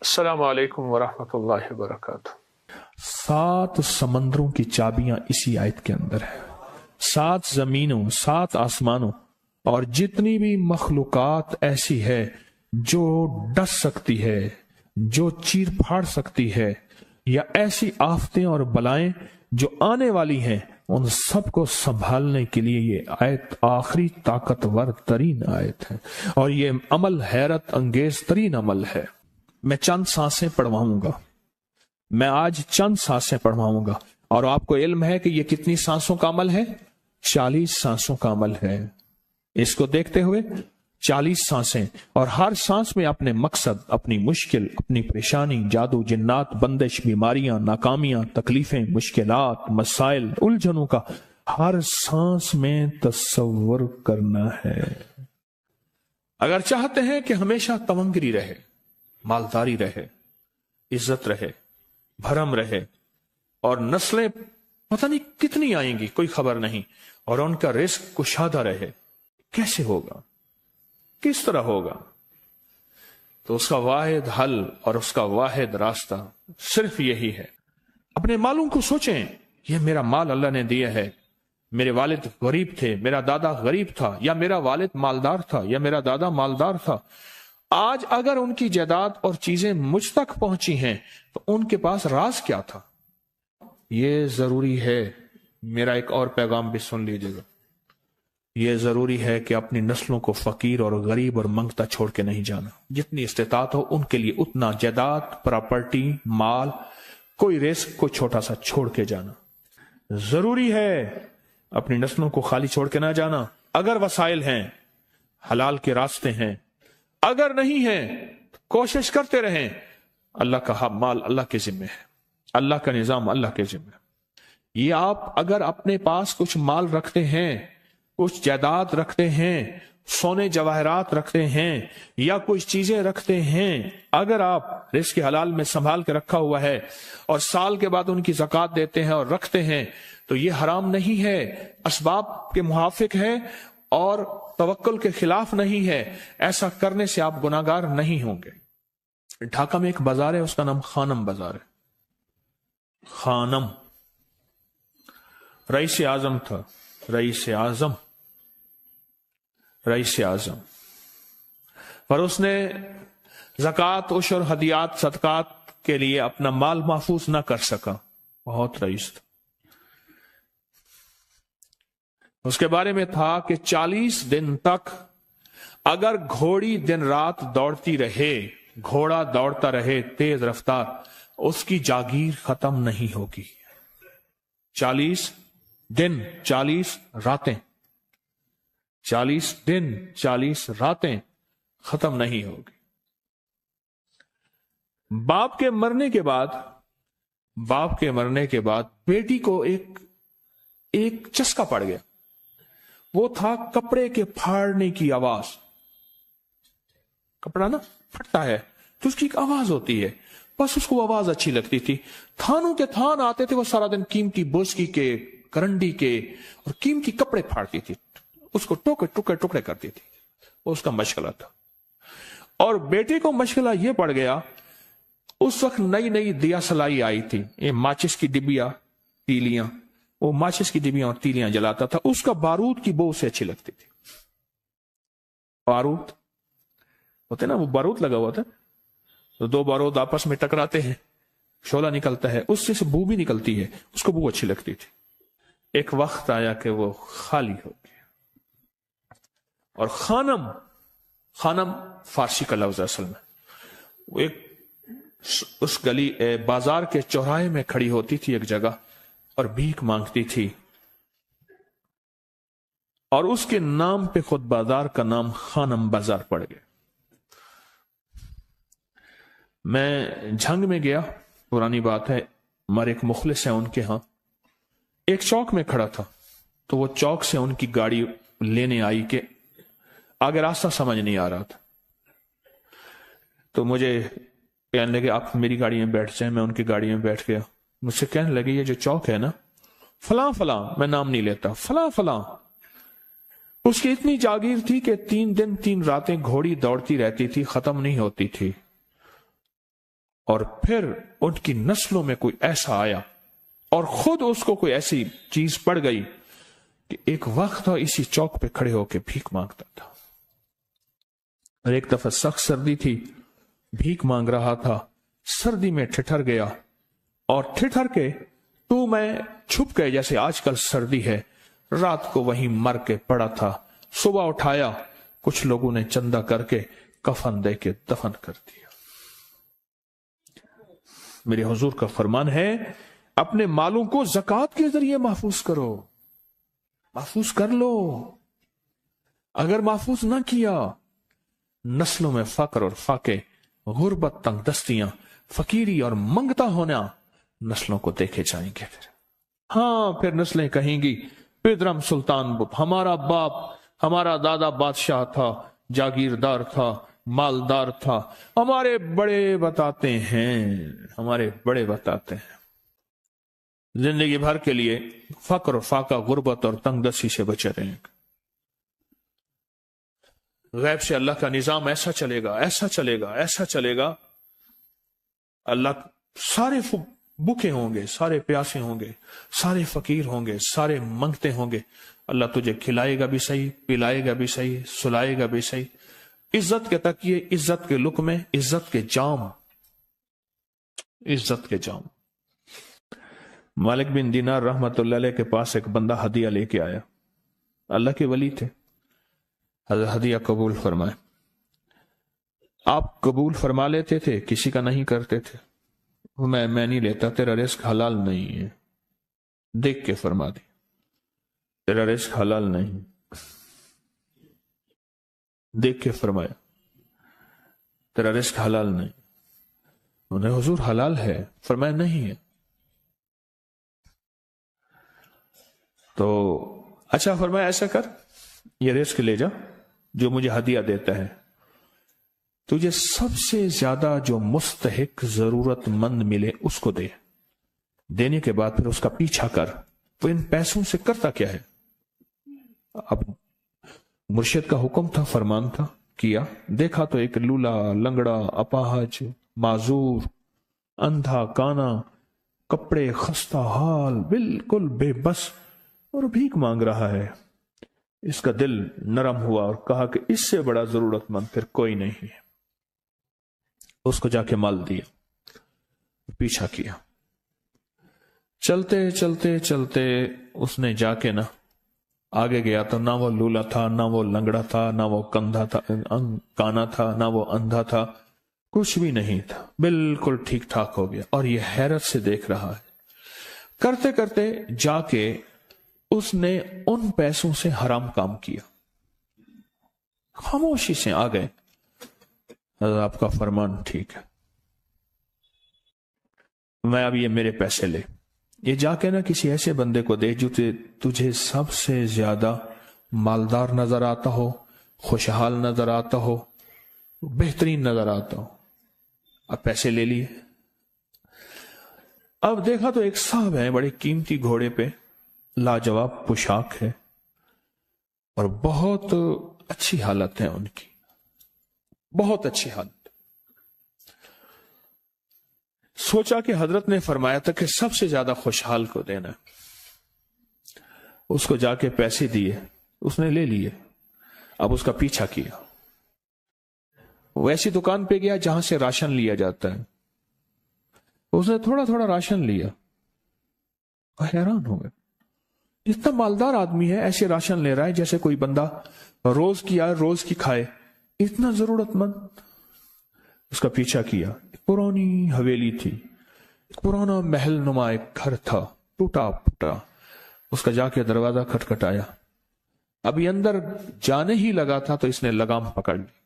السلام علیکم ورحمۃ اللہ وبرکاتہ۔ 7 سمندروں کی چابیاں اسی آیت کے اندر ہے، 7 زمینوں، 7 آسمانوں اور جتنی بھی مخلوقات ایسی ہے جو ڈس سکتی ہے، جو چیر پھاڑ سکتی ہے، یا ایسی آفتیں اور بلائیں جو آنے والی ہیں، ان سب کو سنبھالنے کے لیے یہ آیت آخری طاقتور ترین آیت ہے، اور یہ عمل حیرت انگیز ترین عمل ہے۔ میں چند سانسیں پڑھواؤں گا، میں آج چند سانسیں پڑھواؤں گا، اور آپ کو علم ہے کہ یہ کتنی سانسوں کا عمل ہے؟ 40 سانسوں کا عمل ہے۔ اس کو دیکھتے ہوئے 40 سانسیں، اور ہر سانس میں اپنے مقصد، اپنی مشکل، اپنی پریشانی، جادو، جنات، بندش، بیماریاں، ناکامیاں، تکلیفیں، مشکلات، مسائل، الجھنوں کا ہر سانس میں تصور کرنا ہے۔ اگر چاہتے ہیں کہ ہمیشہ تمنگری رہے، مالداری رہے، عزت رہے، بھرم رہے، اور نسلیں پتہ نہیں کتنی آئیں گی کوئی خبر نہیں، اور ان کا رزق کشادہ رہے، کیسے ہوگا؟ کس طرح ہوگا؟ تو اس کا واحد حل اور اس کا واحد راستہ صرف یہی ہے۔ اپنے مالوں کو سوچیں، یہ میرا مال اللہ نے دیا ہے، میرے والد غریب تھے، میرا دادا غریب تھا، یا میرا والد مالدار تھا، یا میرا دادا مالدار تھا۔ آج اگر ان کی جائیداد اور چیزیں مجھ تک پہنچی ہیں تو ان کے پاس راز کیا تھا؟ یہ ضروری ہے، میرا ایک اور پیغام بھی سن لیجیے گا، یہ ضروری ہے کہ اپنی نسلوں کو فقیر اور غریب اور منگتا چھوڑ کے نہیں جانا۔ جتنی استطاعت ہو ان کے لیے اتنا جائیداد، پراپرٹی، مال، کوئی رزق کو چھوٹا سا چھوڑ کے جانا ضروری ہے۔ اپنی نسلوں کو خالی چھوڑ کے نہ جانا۔ اگر وسائل ہیں، حلال کے راستے ہیں، اگر نہیں ہیں کوشش کرتے رہیں۔ اللہ کا مال اللہ کے ذمہ ہے، اللہ کا نظام اللہ کے ذمہ ہے۔ یہ آپ اگر اپنے پاس کچھ مال رکھتے ہیں، کچھ جائیداد رکھتے ہیں، سونے جواہرات رکھتے ہیں، یا کچھ چیزیں رکھتے ہیں، اگر آپ رزق حلال میں سنبھال کے رکھا ہوا ہے اور سال کے بعد ان کی زکوٰۃ دیتے ہیں اور رکھتے ہیں، تو یہ حرام نہیں ہے، اسباب کے موافق ہے اور توکل کے خلاف نہیں ہے۔ ایسا کرنے سے آپ گناہگار نہیں ہوں گے۔ ڈھاکہ میں ایک بازار ہے، اس کا نام خانم بازار ہے۔ خانم رئیس اعظم تھا، رئیس اعظم پر اس نے زکوٰۃ، عشر، ہدیات، صدقات کے لیے اپنا مال محفوظ نہ کر سکا، بہت رئیس تھا۔ اس کے بارے میں تھا کہ 40 دن تک اگر گھوڑی دن رات دوڑتی رہے، گھوڑا دوڑتا رہے تیز رفتار، اس کی جاگیر ختم نہیں ہوگی۔ 40 دن 40 راتیں، 40 دن 40 راتیں ختم نہیں ہوگی۔ باپ کے مرنے کے بعد بیٹی کو ایک چسکا پڑ گیا، وہ تھا کپڑے کے پھاڑنے کی آواز۔ کپڑا نا پھٹتا ہے تو اس کی ایک آواز ہوتی ہے، بس اس کو آواز اچھی لگتی تھی۔ تھانوں کے تھان آتے تھے، وہ سارا دن قیمتی بوسکی کے، کرنڈی کے اور قیمتی کپڑے پھاڑتی تھی، اس کو ٹکڑے کرتی تھی، وہ اس کا مشغلہ تھا۔ اور بیٹے کو مشغلہ یہ پڑ گیا، اس وقت نئی دیا سلائی آئی تھی، یہ ماچس کی ڈبیاں، تیلیاں، وہ ماچس کی ڈبیاں اور تیلیاں جلاتا تھا، اس کا بارود کی بو اسے اچھی لگتی تھی۔ بارود ہوتے نا، وہ بارود لگا ہوا تھا، تو 2 بارود آپس میں ٹکراتے ہیں، شعلہ نکلتا ہے، اس سے بو بھی نکلتی ہے، اس کو بو اچھی لگتی تھی۔ ایک وقت آیا کہ وہ خالی ہو گیا، اور خانم فارسی کا لفظ اصل میں، وہ ایک اس گلی بازار کے چوراہے میں کھڑی ہوتی تھی ایک جگہ اور بھیک مانگتی تھی، اور اس کے نام پہ خود بازار کا نام خانم بازار پڑ گیا۔ میں جھنگ میں گیا، پرانی بات ہے، ہمارے ایک مخلص ہیں ان کے ہاں، ایک چوک میں کھڑا تھا، تو وہ چوک سے ان کی گاڑی لینے آئی کہ آگے راستہ سمجھ نہیں آ رہا تھا، تو مجھے کہنے لگے آپ میری گاڑی میں بیٹھ جائیں، میں ان کی گاڑی میں بیٹھ گیا۔ مجھ سے کہنے لگے یہ جو چوک ہے نا، فلاں فلاں، میں نام نہیں لیتا، فلاں فلاں، اس کی اتنی جاگیر تھی کہ 3 دن 3 راتیں گھوڑی دوڑتی رہتی تھی، ختم نہیں ہوتی تھی۔ اور پھر ان کی نسلوں میں کوئی ایسا آیا اور خود اس کو کوئی ایسی چیز پڑ گئی کہ ایک وقت تھا اسی چوک پہ کھڑے ہو کے بھیک مانگتا تھا. اور ایک دفعہ سخت سردی تھی، بھیک مانگ رہا تھا، سردی میں ٹھٹر گیا اور ٹھٹر کے تو میں چھپ گئے جیسے آج کل سردی ہے. رات کو وہیں مر کے پڑا تھا. صبح اٹھایا، کچھ لوگوں نے چندہ کر کے کفن دے کے دفن کر دیا. میرے حضور کا فرمان ہے اپنے مالوں کو زکوٰۃ کے ذریعے محفوظ کرو، محفوظ کر لو. اگر محفوظ نہ کیا، نسلوں میں فقر اور فاقے، غربت، تنگ دستیاں، فقیری اور منگتا ہونا نسلوں کو دیکھے جائیں گے. پھر نسلیں کہیں گی پیدرم سلطان ہمارا باپ، ہمارا دادا بادشاہ تھا، جاگیردار تھا، مالدار تھا. ہمارے بڑے بتاتے ہیں زندگی بھر کے لیے فقر اور فاقہ، غربت اور تنگ دستی سے بچے رہیں. غیب سے اللہ کا نظام ایسا چلے گا، ایسا چلے گا، ایسا چلے گا. اللہ سارے بھوکے ہوں گے، سارے پیاسے ہوں گے، سارے فقیر ہوں گے، سارے منگتے ہوں گے. اللہ تجھے کھلائے گا بھی صحیح، پلائے گا بھی صحیح، سلائے گا بھی صحیح. عزت کے تکیے، عزت کے لقمے، عزت کے جام، عزت کے جام. مالک بن دینار رحمت اللہ علیہ کے پاس ایک بندہ ہدیہ لے کے آیا. اللہ کے ولی تھے. حضرت ہدیہ قبول فرمائے. آپ قبول فرما لیتے تھے، کسی کا نہیں کرتے تھے. میں نہیں لیتا، تیرا رزق حلال نہیں ہے. دیکھ کے فرما دی تیرا رزق حلال نہیں. دیکھ کے فرمایا تیرا رزق حلال نہیں. انہوں نے حضور حلال ہے، فرمایا نہیں ہے. تو اچھا فرمایا ایسا کر، یہ رزق لے جا جو مجھے ہدیہ دیتا ہے. تجھے سب سے زیادہ جو مستحق ضرورت مند ملے اس کو دے. دینے کے بعد پھر اس کا پیچھا کر. وہ ان پیسوں سے کرتا کیا ہے؟ اب مرشد کا حکم تھا، فرمان تھا، کیا. دیکھا تو ایک لولا، لنگڑا، اپاہج، معذور، اندھا، کانا، کپڑے خستہ حال، بالکل بے بس اور بھیک مانگ رہا ہے. اس کا دل نرم ہوا اور کہا کہ اس سے بڑا ضرورت مند پھر کوئی نہیں ہے. اس کو جا کے مال دیا، پیچھا کیا. چلتے چلتے چلتے اس نے جا کے نہ آگے گیا تو نہ وہ لولا تھا، نہ وہ لنگڑا تھا، نہ وہ کندھا تھا، کانا تھا، نہ وہ اندھا تھا، کچھ بھی نہیں تھا. بالکل ٹھیک ٹھاک ہو گیا اور یہ حیرت سے دیکھ رہا ہے. کرتے کرتے جا کے اس نے ان پیسوں سے حرام کام کیا. خاموشی سے آ گئے، آپ کا فرمان ٹھیک ہے، میں اب یہ میرے پیسے لے. یہ جا کے نا کسی ایسے بندے کو دے جو تجھے سب سے زیادہ مالدار نظر آتا ہو، خوشحال نظر آتا ہو، بہترین نظر آتا ہو. اب پیسے لے لیے. اب دیکھا تو ایک صاحب ہے، بڑے قیمتی گھوڑے پہ، لاجواب پوشاک ہے اور بہت اچھی حالت ہے ان کی، بہت اچھی حالت. سوچا کہ حضرت نے فرمایا تھا کہ سب سے زیادہ خوشحال کو دینا. اس کو جا کے پیسے دیے، اس نے لے لیے. اب اس کا پیچھا کیا. وہ ایسی دکان پہ گیا جہاں سے راشن لیا جاتا ہے. اس نے تھوڑا تھوڑا راشن لیا. حیران ہو گئے، اتنا مالدار آدمی ہے، ایسے راشن لے رہا ہے جیسے کوئی بندہ روز کی آئے روز کی کھائے، اتنا ضرورت مند. اس کا پیچھا کیا. پرانی حویلی تھی، پرانا محل نما ایک گھر تھا، ٹوٹا پھوٹا. اس کا جا کے دروازہ کھٹکھٹایا. ابھی اندر جانے ہی لگا تھا تو اس نے لگام پکڑ لی.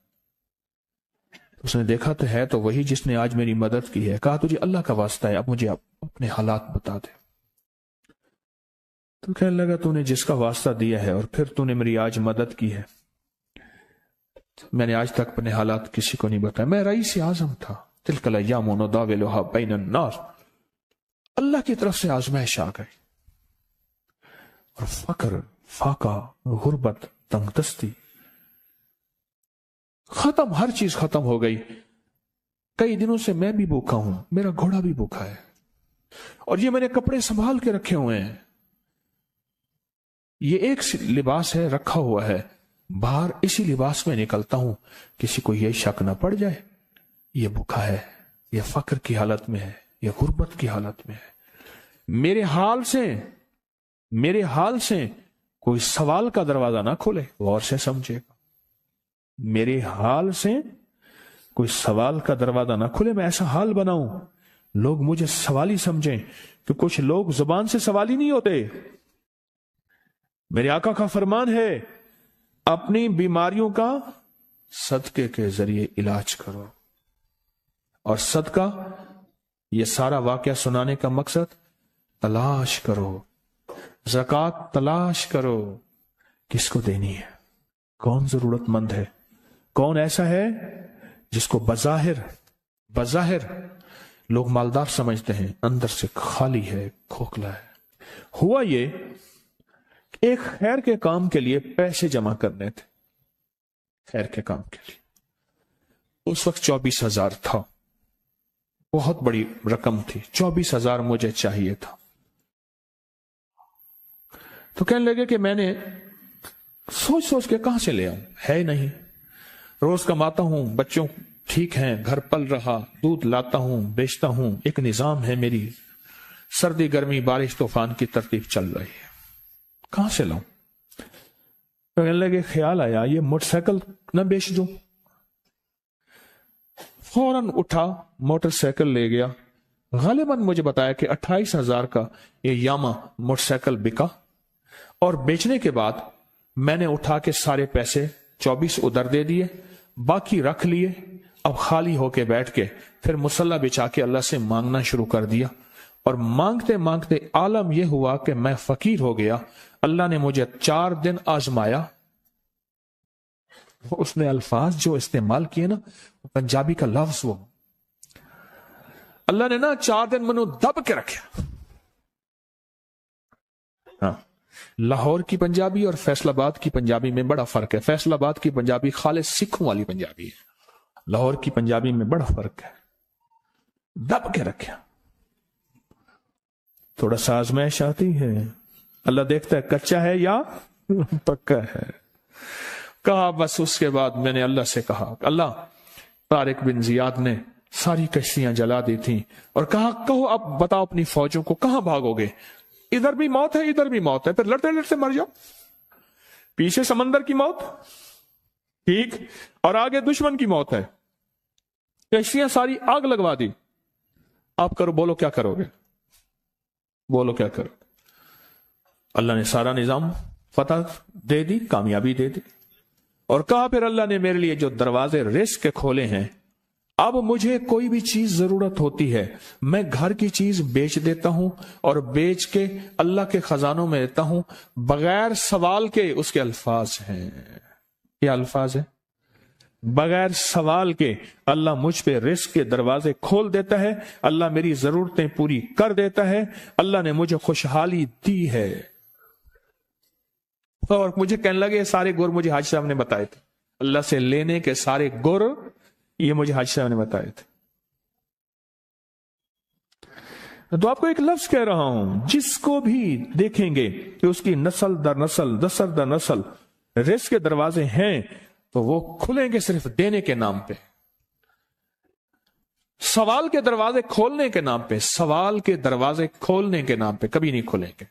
اس نے دیکھا تو ہے تو وہی جس نے آج میری مدد کی ہے. کہا تجھے اللہ کا واسطہ ہے، اب مجھے اپنے حالات بتا دے. تو کہنے لگا تو نے جس کا واسطہ دیا ہے اور پھر تو نے میری آج مدد کی ہے، میں نے آج تک اپنے حالات کسی کو نہیں بتایا. میں رئیس اعظم تھا. تلک الایام نداولها بین الناس. اللہ کی طرف سے آزمائش آ گئی اور فقر، فاقہ، غربت، تنگ دستی ختم، ہر چیز ختم ہو گئی. कई दिनों से मैं भी भूखा हूं, मेरा घोड़ा भी भूखा है, और ये मैंने कपड़े संभाल के रखे हुए हैं, ये एक लिबास है रखा हुआ है, बाहर इसी लिबास में निकलता हूं, किसी को यह शक ना पड़ जाए ये भूखा है, ये फक्र की हालत में है, ये गुर्बत की हालत में है। मेरे हाल से कोई सवाल का दरवाजा ना खोले, गौर से समझेगा। मेरे हाल से कोई सवाल का दरवाजा ना खुले, मैं ऐसा हाल बनाऊं लोग मुझे सवाली समझें, कि कुछ लोग जुबान से सवाली नहीं होते। मेरे आका का फरमान है, अपनी बीमारियों का सदके के जरिए इलाज करो। और सदका, यह सारा वाकया सुनाने का मकसद, तलाश करो, ज़कात तलाश करो, किसको देनी है, कौन जरूरतमंद है, कौन ऐसा है जिसको बज़ाहिर लोग मालदार समझते हैं, अंदर से खाली है, खोखला है। हुआ ये, एक खैर के काम के लिए पैसे जमा करने थे, खैर के काम के लिए। उस वक्त 24,000 था, बहुत बड़ी रकम थी, 24,000 मुझे चाहिए था। तो कहने लगे कि मैंने सोच के कहां से ले आऊं, है नहीं, रोज कमाता हूं, बच्चों ठीक हैं, घर पल रहा, दूध लाता हूं, बेचता हूं, एक निजाम है मेरी, सर्दी गर्मी बारिश तूफान की तरतीब चल रही है, कहां से लाऊं। तो कहने लगे, ख्याल आया ये मोटरसाइकिल न बेच दूं। फौरन उठा, मोटरसाइकिल ले गया। गालिबन मुझे बताया कि 28,000 का ये यामा मोटरसाइकिल बिका, और बेचने के बाद मैंने उठा के सारे पैसे 24 उधर दे दिए, बाकी रख लिए। अब खाली होके बैठ के फिर मुसल्ला बिछा के अल्लाह से मांगना शुरू कर दिया, और मांगते मांगते आलम यह हुआ कि मैं फकीर हो गया। अल्लाह ने मुझे 4 दिन आजमाया। उसने अल्फाज जो इस्तेमाल किए ना, पंजाबी का लफ्ज, वो अल्लाह ने ना 4 दिन मनु दब के रखे। हाँ, लाहौर की पंजाबी और फैसलाबाद की पंजाबी में बड़ा फर्क है। फैसलाबाद की पंजाबी खालिस सिखों वाली पंजाबी है, लाहौर की पंजाबी में बड़ा फर्क है। दब के रखा, थोड़ा सा आजमाइश आती है, अल्लाह देखता है कच्चा है या पक्का है। कहा, बस उसके बाद मैंने अल्लाह से कहा, अल्लाह, तारिक बिन जियाद ने सारी कश्तियां जला दी थी, और कहा, कहो अब बताओ अपनी फौजों को कहां भागोगे, इधर भी मौत है इधर भी मौत है, फिर लड़ते लड़ते मर जाओ, पीछे समंदर की मौत ठीक, और आगे दुश्मन की मौत है, कश्तियां सारी आग लगवा दी, आप करो, बोलो क्या करोगे, बोलो क्या करोगे। अल्लाह ने सारा निजाम फतह दे दी, कामयाबी दे दी, और कहा फिर अल्लाह ने मेरे लिए जो दरवाजे रिस्क के खोले हैं, अब मुझे कोई भी चीज जरूरत होती है, मैं घर की चीज बेच देता हूं, और बेच के अल्लाह के खजानों में देता हूं बगैर सवाल के। उसके अल्फाज हैं, क्या अल्फाज है, बगैर सवाल के अल्लाह मुझ पे रिस्क के दरवाजे खोल देता है, अल्लाह मेरी जरूरतें पूरी कर देता है, अल्लाह ने मुझे खुशहाली दी है। और मुझे कहने लगे, सारे गुर मुझे हाजी साहब ने बताए थे, अल्लाह से लेने के सारे गुर ये मुझे हाजी साहब ने बताए थे। तो आपको एक लफ्ज कह रहा हूं, जिसको भी देखेंगे कि उसकी नस्ल दर नस्ल, दसर दर नस्ल रिस्क के दरवाजे हैं, तो वो खुलेंगे सिर्फ देने के नाम पे, सवाल के दरवाजे खोलने के नाम पे, सवाल के दरवाजे खोलने के नाम पे कभी नहीं खुलेंगे,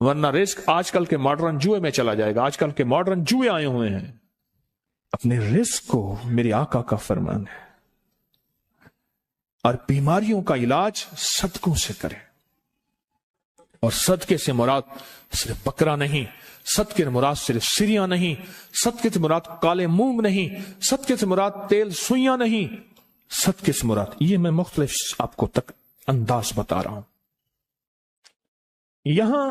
वरना रिस्क आजकल के मॉडर्न जुए में चला जाएगा। आजकल के मॉडर्न जुए आए हुए हैं। अपने रिस्क को मेरे आका का फरमान है, और बीमारियों का इलाज सदकों से करें। और सदके से मुराद सिर्फ बकरा नहीं, सदके से मुराद सिर्फ सिरिया नहीं, सदके से मुराद काले मूंग नहीं, सदके से मुराद तेल सुइयां नहीं, सदके से मुराद, ये मैं मुख्तलिफ आपको तक अंदाज बता रहा हूं। यहां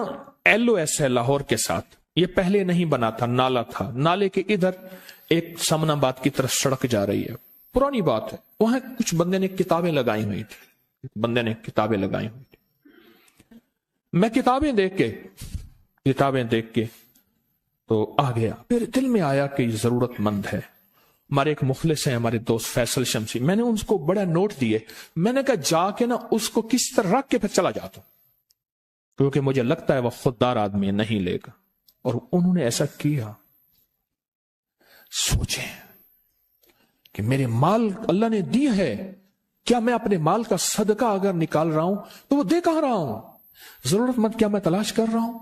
LOS है लाहौर के साथ, ये पहले नहीं बना था, नाला था, नाले के इधर एक समनाबाद की तरफ सड़क जा रही है, पुरानी बात है। वहां कुछ बंदे ने किताबें लगाई हुई थी, बंदे ने किताबें लगाई हुई थी। मैं किताबें देख के तो आ गया, फिर दिल में आया कि जरूरतमंद है, हमारे एक मुखलिस हैं, हमारे दोस्त फैसल शमसी, मैंने उनको बड़ा नोट दिए, मैंने कहा जाके ना उसको किस तरह रख के फिर चला जाता हूं, क्योंकि मुझे लगता है वह खुददार आदमी नहीं लेगा। और उन्होंने ऐसा किया। सोचें कि मेरे माल अल्लाह ने दिया है, क्या मैं अपने माल का सदका अगर निकाल रहा हूं तो वो दे कहां रहा हूं? जरूरतमंद क्या मैं तलाश कर रहा हूं?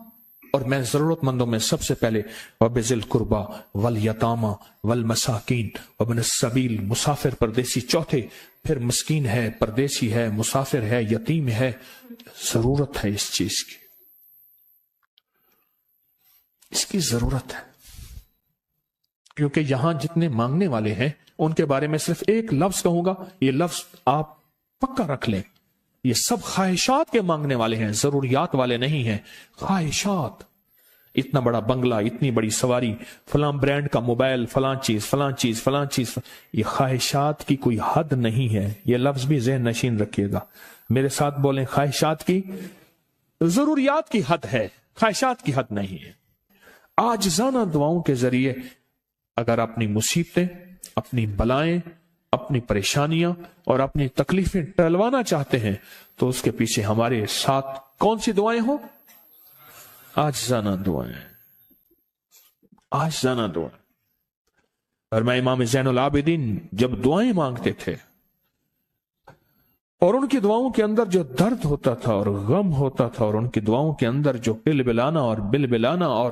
और मैं जरूरतमंदों में सबसे पहले वबिजिल कुर्बा वल यतामा वल मसाकीन वबन सबील, मुसाफिर परदेसी चौथे, फिर मस्कीन है, परदेसी है, मुसाफिर है, यतीम है। जरूरत है इस चीज की, इसकी जरूरत है, क्योंकि यहां जितने मांगने वाले हैं उनके बारे में सिर्फ एक लफ्ज कहूंगा, ये लफ्ज आप पक्का रख लें, ये सब ख्वाहिशात के मांगने वाले हैं, जरूरियात वाले नहीं हैं। ख्वाहिशात, इतना बड़ा बंगला, इतनी बड़ी सवारी, फलां ब्रांड का मोबाइल, फलां चीज फलां चीज फलां चीज, ये ख्वाहिशात की कोई हद नहीं है। ये लफ्ज भी ज़हन नशीन रखिएगा, मेरे साथ बोलें, ख्वाहिशात की, जरूरियात की हद है, ख्वाहिशात की हद नहीं है। आजिज़ाना दुआओं के जरिए अगर अपनी मुसीबतें, अपनी बलाएं, अपनी परेशानियां और अपनी तकलीफें टलवाना चाहते हैं तो उसके पीछे हमारे साथ कौन सी दुआएं हो? आजिज़ाना दुआएं, आजिज़ाना दुआएं। और मैं इमाम ज़ैनुल आबिदीन जब दुआएं मांगते थे और उनकी दुआओं के अंदर जो दर्द होता था और गम होता था, और उनकी दुआओं के अंदर जो बिलबिलाना और बिलबिलाना और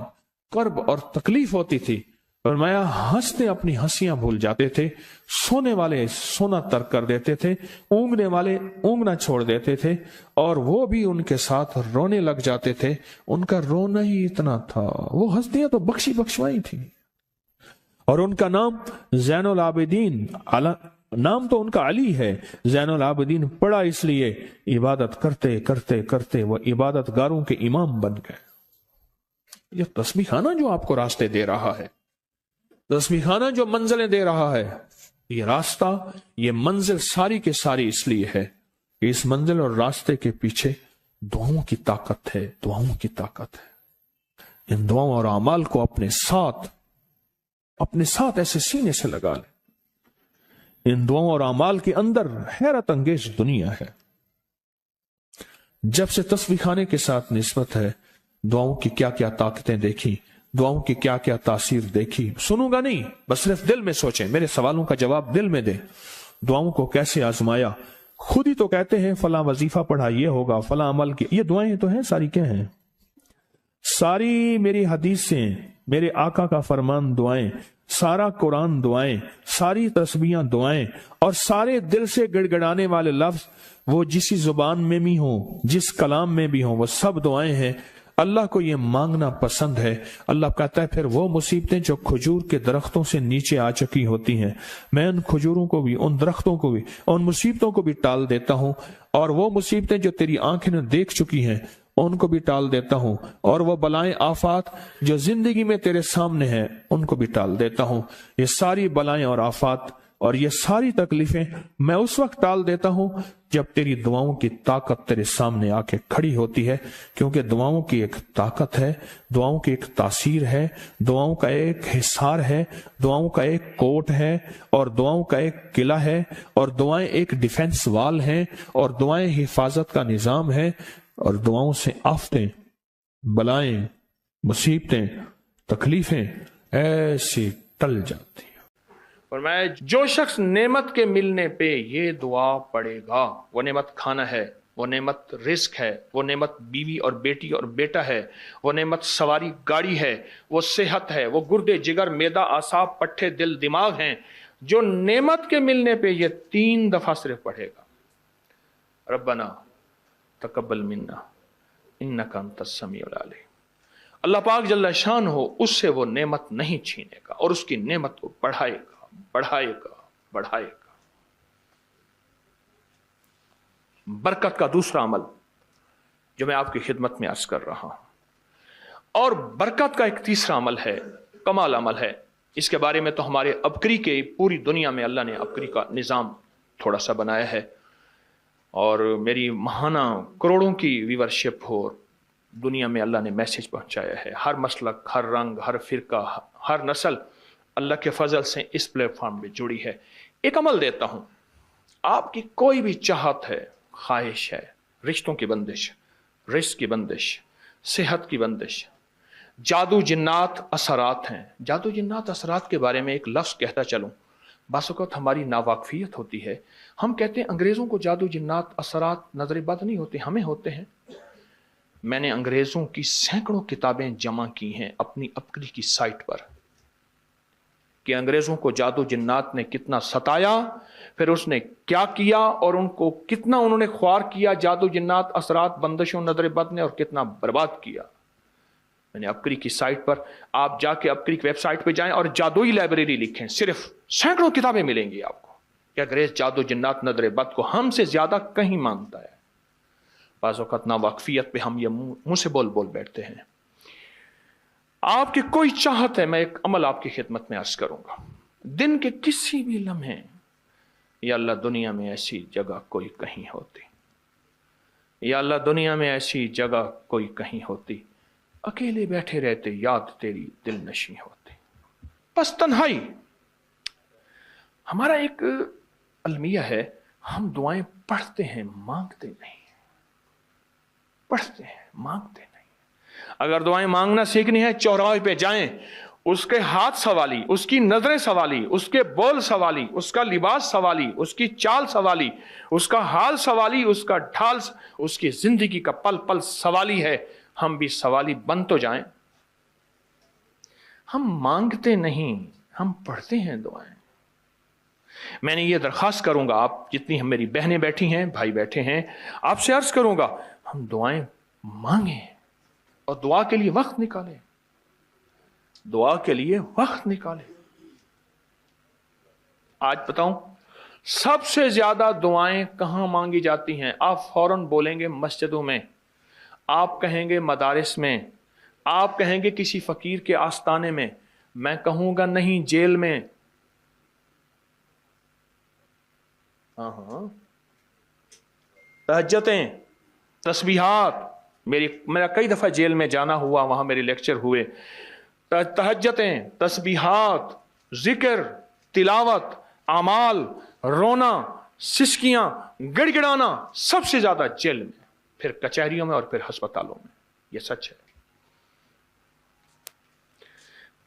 कर्ब और तकलीफ होती थी, और मैं हंसते अपनी हंसियां भूल जाते थे, सोने वाले सोना तर्क कर देते थे, ऊँगने वाले ऊँगना छोड़ देते थे, और वो भी उनके साथ रोने लग जाते थे। उनका रोना ही इतना था, वो हंसतियां तो बख्शी बख्शवाई थी। और उनका नाम ज़ैनुल आबिदीन, नाम तो उनका अली है, ज़ैनुल आबिदीन पड़ा इसलिए इबादत करते करते करते वो इबादतगारों के इमाम बन गए। ये तस्बीह खाना जो आपको रास्ते दे रहा है, तस्बीह खाना जो मंजिलें दे रहा है, ये रास्ता, ये मंजिल सारी के सारी इसलिए है कि इस मंजिल और रास्ते के पीछे दुआओं की ताकत है, दुआओं की ताकत है। इन दुआओं और अमाल को अपने साथ ऐसे सीने से लगा ले। इन दुआओं और अमाल के अंदर हैरत अंगेज दुनिया है। जब से तस्बीह खाने के साथ निस्बत है, दुआओं की क्या क्या ताकतें देखी, दुआओं की क्या क्या तासीर देखी। सुनूंगा नहीं, बस सिर्फ दिल में सोचें, मेरे सवालों का जवाब दिल में दें। दुआओं को कैसे आजमाया, खुद ही तो कहते हैं फला वजीफा पढ़ा ये होगा, फला अमल की, ये दुआएं तो हैं सारी, क्या हैं? सारी मेरी हदीसें, मेरे आका का फरमान दुआएं, सारा कुरान दुआएं, सारी तस्बीहां दुआएं, और सारे दिल से गिड़गिड़ाने वाले लफ्ज वो जिस जुबान में भी हो, जिस कलाम में भी हो, वो सब दुआएं हैं। अल्लाह को ये मांगना पसंद है। अल्लाह कहता है फिर वो मुसीबतें जो खजूर के दरख्तों से नीचे आ चुकी होती हैं, मैं उन खजूरों को भी, उन दरख्तों को भी, उन मुसीबतों को भी टाल देता हूं, और वो मुसीबतें जो तेरी आंखें ने देख चुकी हैं उनको भी टाल देता हूं, और वो बलाएं आफात जो जिंदगी में तेरे सामने हैं उनको भी टाल देता हूं। ये सारी बलाएं और आफात और ये सारी तकलीफें मैं उस वक्त टाल देता हूं जब तेरी दुआओं की ताकत तेरे सामने आके खड़ी होती है, क्योंकि दुआओं की एक ताकत है, दुआओं की एक तासीर है, दुआओं का एक हिसार है, दुआओं का एक कोट है, और दुआओं का एक किला है, और दुआएं एक डिफेंस वाल हैं, और दुआएं हिफाजत का निजाम है, और दुआओं से आफतें, बलाएं, मुसीबतें, तकलीफें ऐसी टल जाती हैं। और मैं जो शख्स नेमत के मिलने पे ये दुआ पढ़ेगा, वो नेमत खाना है, वो नेमत रिस्क है, वो नेमत बीवी और बेटी और बेटा है, वो नेमत सवारी गाड़ी है, वो सेहत है, वो गुर्दे जिगर मैदा आसाब पट्ठे दिल दिमाग हैं, जो नेमत के मिलने पे ये 3 दफा सिर्फ पढ़ेगा, रब्बना तकब्बल मिन्ना इन्नका अंतस समीउल अलीम, अल्लाह पाक जल्ला शान हो उससे वो नेमत नहीं छीनेगा और उसकी नेमत को बढ़ाएगा बढ़ाएगा बढ़ाएगा। बरकत का दूसरा अमल जो मैं आपकी खिदमत में अर्ज कर रहा हूं, और बरकत का एक तीसरा अमल है, कमाल अमल है। इसके बारे में तो हमारे अबकरी के पूरी दुनिया में अल्लाह ने अबकरी का निज़ाम थोड़ा सा बनाया है, और मेरी महाना करोड़ों की व्यूवरशिप हो, दुनिया में अल्लाह ने मैसेज पहुंचाया है। हर मसलक, हर रंग, हर फिरका, हर नस्ल अल्लाह के फजल से इस प्लेटफॉर्म पे जुड़ी है। एक अमल देता हूं, आपकी कोई भी चाहत है, ख्वाहिश है, रिश्तों की बंदिश, रिस्क की बंदिश, सेहत की बंदिश, जादू जिन्नात असरात हैं। जादू जिन्नात असरात के बारे में एक लफ्ज़ कहता चलूं, बास वक़्त हमारी नावाकफियत होती है। हम कहते हैं अंग्रेज़ों को जादू जिन्नात असरात नज़र बद नहीं होते, हमें होते हैं। मैंने अंग्रेज़ों की सैकड़ों किताबें जमा की हैं अपनी अपनी की साइट पर कि अंग्रेज़ों को जादू जिन्नात ने कितना सताया, फिर उसने क्या किया और उनको कितना उन्होंने ख्वार किया जादू जिन्नात असरात बंदिशों नज़र बद ने, और कितना बर्बाद किया। मैंने अपकरी की साइट पर, आप जाके अपकरी की वेबसाइट पे जाएं और जादुई लाइब्रेरी लिखें, सिर्फ सैकड़ों किताबें मिलेंगी आपको कि अंग्रेज जादू जिन्नात नजर बद को हमसे ज्यादा कहीं मानता है। बाज़ औक़ात नावाकफियत पे हम ये मुंह से बोल बोल बैठते हैं। आपकी कोई चाहत है, मैं एक अमल आपकी खिदमत में अर्ज करूंगा। दिन के किसी भी लम्हे, या अल्लाह दुनिया में ऐसी जगह कोई कहीं होती, या अल्लाह दुनिया में ऐसी जगह कोई कहीं होती, अकेले बैठे रहते याद तेरी दिल नशी होती। बस तन्हाई। हमारा एक अलमिया है, हम दुआएं पढ़ते हैं मांगते नहीं, पढ़ते हैं मांगते नहीं। अगर दुआएं मांगना सीखनी है, चौराहे पे जाएं, उसके हाथ सवाली, उसकी नजरें सवाली, उसके बोल सवाली, उसका लिबास सवाली, उसकी चाल सवाली, उसका हाल सवाली, उसका ढाल, उसकी जिंदगी का पल पल सवाली है। हम भी सवाली बन तो जाएं। हम मांगते नहीं, हम पढ़ते हैं दुआएं। मैंने ये दरखास्त करूंगा, आप जितनी हम मेरी बहनें बैठी हैं, भाई बैठे हैं, आपसे अर्ज करूंगा, हम दुआएं मांगें और दुआ के लिए वक्त निकालें, दुआ के लिए वक्त निकालें। आज बताऊं, सबसे ज्यादा दुआएं कहां मांगी जाती हैं? आप फौरन बोलेंगे मस्जिदों में, आप कहेंगे मदारिस में, आप कहेंगे किसी फकीर के आस्ताने में, मैं कहूंगा नहीं जेल में। तहज्जुदें, तस्बीहात, मेरा कई दफा जेल में जाना हुआ, वहां मेरे लेक्चर हुए। तहज्जुदें, तस्बीहात, जिक्र, तिलावत, अमाल, रोना, सिसकियां, गिड़गिड़ाना, सबसे ज्यादा जेल में, फिर कचहरियों में और फिर अस्पतालों में। यह सच है।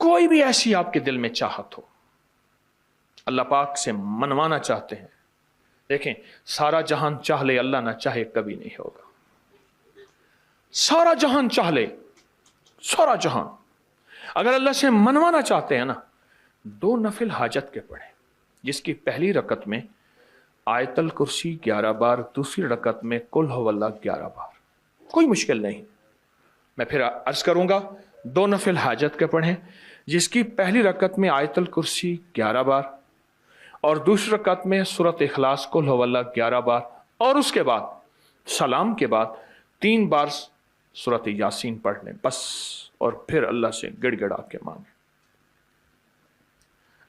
कोई भी ऐसी आपके दिल में चाहत हो, अल्लाह पाक से मनवाना चाहते हैं, देखें, सारा जहान चाह ले, अल्लाह ना चाहे कभी नहीं होगा। सारा जहान चाह ले, सारा जहान, अगर अल्लाह से मनवाना चाहते हैं ना, 2 नफिल हाजत के पढ़े, जिसकी पहली रकत में आयतल कुर्सी 11 बार, दूसरी रकत में कुल हुवल्लाह 11 बार। कोई मुश्किल नहीं। मैं फिर अर्ज करूंगा, 2 नफिल हाजत के पढ़ें, जिसकी पहली रकत में आयतल कुर्सी 11 बार और दूसरी रकत में सूरत इखलास कुल हुवल्लाह 11 बार, और उसके बाद सलाम के बाद 3 बार सूरत यासीन पढ़ लें बस, और फिर अल्लाह से गिड़गिड़ा के मांगे।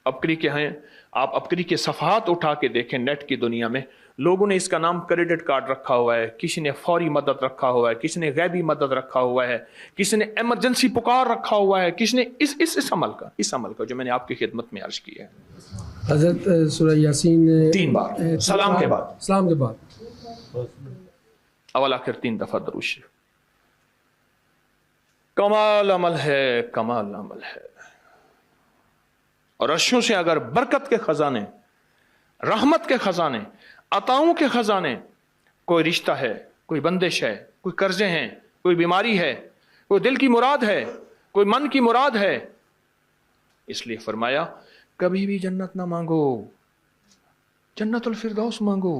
अपकरी के हैं, आप अपकरी के सफ़हात उठा के देखें, नेट की दुनिया में लोगों ने इसका नाम क्रेडिट कार्ड रखा हुआ है, किसी ने फौरी मदद रखा हुआ है, किसी ने गैबी मदद रखा हुआ है, किसी ने इमरजेंसी पुकार रखा हुआ है, किसी ने इस अमल का जो मैंने आपकी खिदमत में अर्ज किया है। हज़रत सूरह यासीन 3 बार सलाम के बाद अवल आखिर 3 दफा दरूद शरीफ। कमाल अमल है, कमाल अमल है। और अर्शों से अगर बरकत के खजाने, रहमत के खजाने, अताओं के खजाने, कोई रिश्ता है, कोई बंदिश है, कोई कर्जे हैं, कोई बीमारी है, कोई दिल की मुराद है, कोई मन की मुराद है, इसलिए फरमाया कभी भी जन्नत ना मांगो, जन्नतुल फिरदौस मांगो,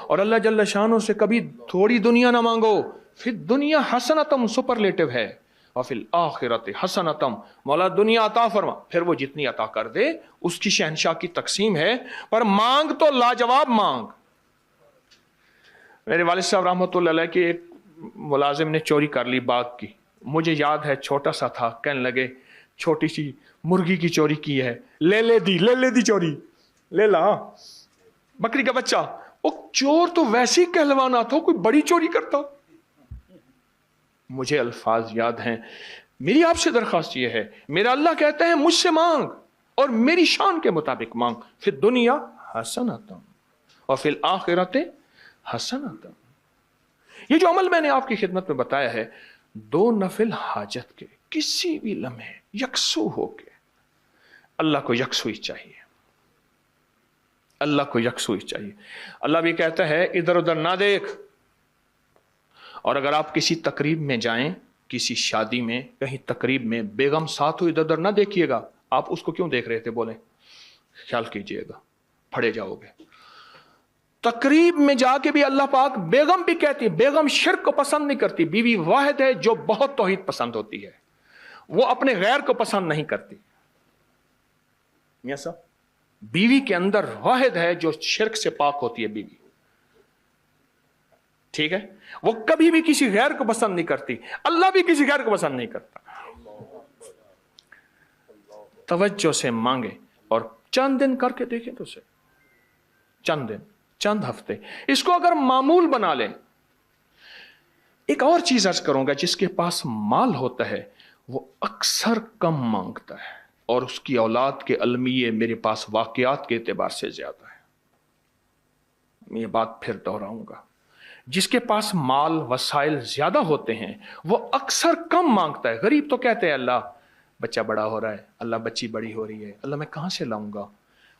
और अल्लाह जल्ल शानो से कभी थोड़ी दुनिया ना मांगो। फिर दुनिया हसनतम सुपरलेटिव है, और फिर आखिरत हसनतम, मौला दुनिया अता फरमा, फिर वो जितनी अता कर दे उसकी शहनशाह की तकसीम है, पर मांग तो लाजवाब मांग। मेरे वालिद साहब रहमतुल्लाह अलैह के एक मुलाजिम ने चोरी कर ली बाग की, मुझे याद है छोटा सा था, कहने लगे छोटी सी मुर्गी की चोरी की है, ले ले दी चोरी, ले ला बकरी का बच्चा। वो चोर तो वैसे ही कहलवाना था, कोई बड़ी चोरी करता। मुझे अल्फाज याद हैं। मेरी आपसे दरखास्त यह है, मेरा अल्लाह कहता है मुझसे मांग, اور میری شان کے مطابق مانگ، پھر دنیا حسنۃ اور فی الآخرۃ حسنۃ۔ یہ جو عمل میں نے آپ کی خدمت میں بتایا ہے، 2 نفل حاجت کے کسی بھی لمحے یکسو ہو کے، اللہ کو یکسوئی چاہیے، اللہ کو یکسوئی چاہیے۔ اللہ بھی کہتا ہے ادھر ادھر نہ دیکھ، اور اگر آپ کسی تقریب میں جائیں، کسی شادی میں، کہیں تقریب میں، بیگم ساتھ ہو، ادھر ادھر نہ دیکھیے گا۔ آپ اس کو کیوں دیکھ رہے تھے؟ بولیں، خیال کیجئے گا، پھڑے جاؤ گے۔ تقریب میں جا کے بھی اللہ پاک، بیگم بھی کہتی ہے، بیگم شرک کو پسند نہیں کرتی، بیوی واحد ہے جو بہت توحید پسند ہوتی ہے، وہ اپنے غیر کو پسند نہیں کرتی۔ میاں صاحب، بیوی کے اندر واحد ہے جو شرک سے پاک ہوتی ہے بیوی، ٹھیک ہے؟ وہ کبھی بھی کسی غیر کو پسند نہیں کرتی، اللہ بھی کسی غیر کو پسند نہیں کرتا۔ توجہ سے مانگے اور چند دن کر کے دیکھیں تو اسے، چند دن، چند ہفتے، اس کو اگر معمول بنا لیں۔ ایک اور چیز عرض کروں گا، جس کے پاس مال ہوتا ہے وہ اکثر کم مانگتا ہے، اور اس کی اولاد کے المیے میرے پاس واقعات کے اعتبار سے زیادہ ہے۔ میں یہ بات پھر دہراؤں گا، جس کے پاس مال وسائل زیادہ ہوتے ہیں وہ اکثر کم مانگتا ہے۔ غریب تو کہتے ہیں اللہ بچہ بڑا ہو رہا ہے، اللہ بچی بڑی ہو رہی ہے، اللہ میں کہاں سے لاؤں گا؟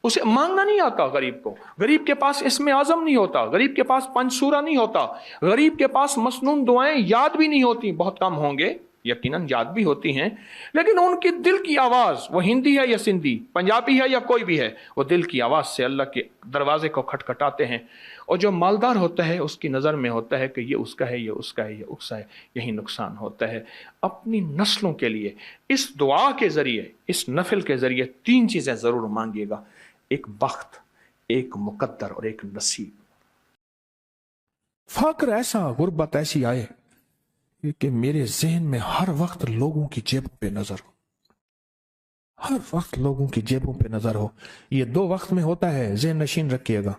اسے مانگنا نہیں آتا غریب کو۔ غریب کے پاس اسم اعظم نہیں ہوتا، غریب کے پاس پنج سورہ نہیں ہوتا، غریب کے پاس مسنون دعائیں یاد بھی نہیں ہوتی، بہت کم ہوں گے، یقیناً یاد بھی ہوتی ہیں، لیکن ان کی دل کی آواز، وہ ہندی ہے یا سندھی، پنجابی ہے یا کوئی بھی ہے، وہ دل کی آواز سے اللہ کے دروازے کو کھٹکھٹاتے ہیں۔ اور جو مالدار ہوتا ہے اس کی نظر میں ہوتا ہے کہ یہ اس کا ہے، یہ اس کا ہے، یہ اس کا ہے، یہی نقصان ہوتا ہے۔ اپنی نسلوں کے لیے اس دعا کے ذریعے، اس نفل کے ذریعے 3 چیزیں ضرور مانگیے گا، ایک بخت، ایک مقدر اور ایک نصیب۔ فقر ایسا، غربت ایسی آئے کہ میرے ذہن میں ہر وقت لوگوں کی جیبوں پہ نظر ہو، ہر وقت لوگوں کی جیبوں پہ نظر ہو۔ یہ 2 وقت میں ہوتا ہے، ذہن نشین رکھیے گا۔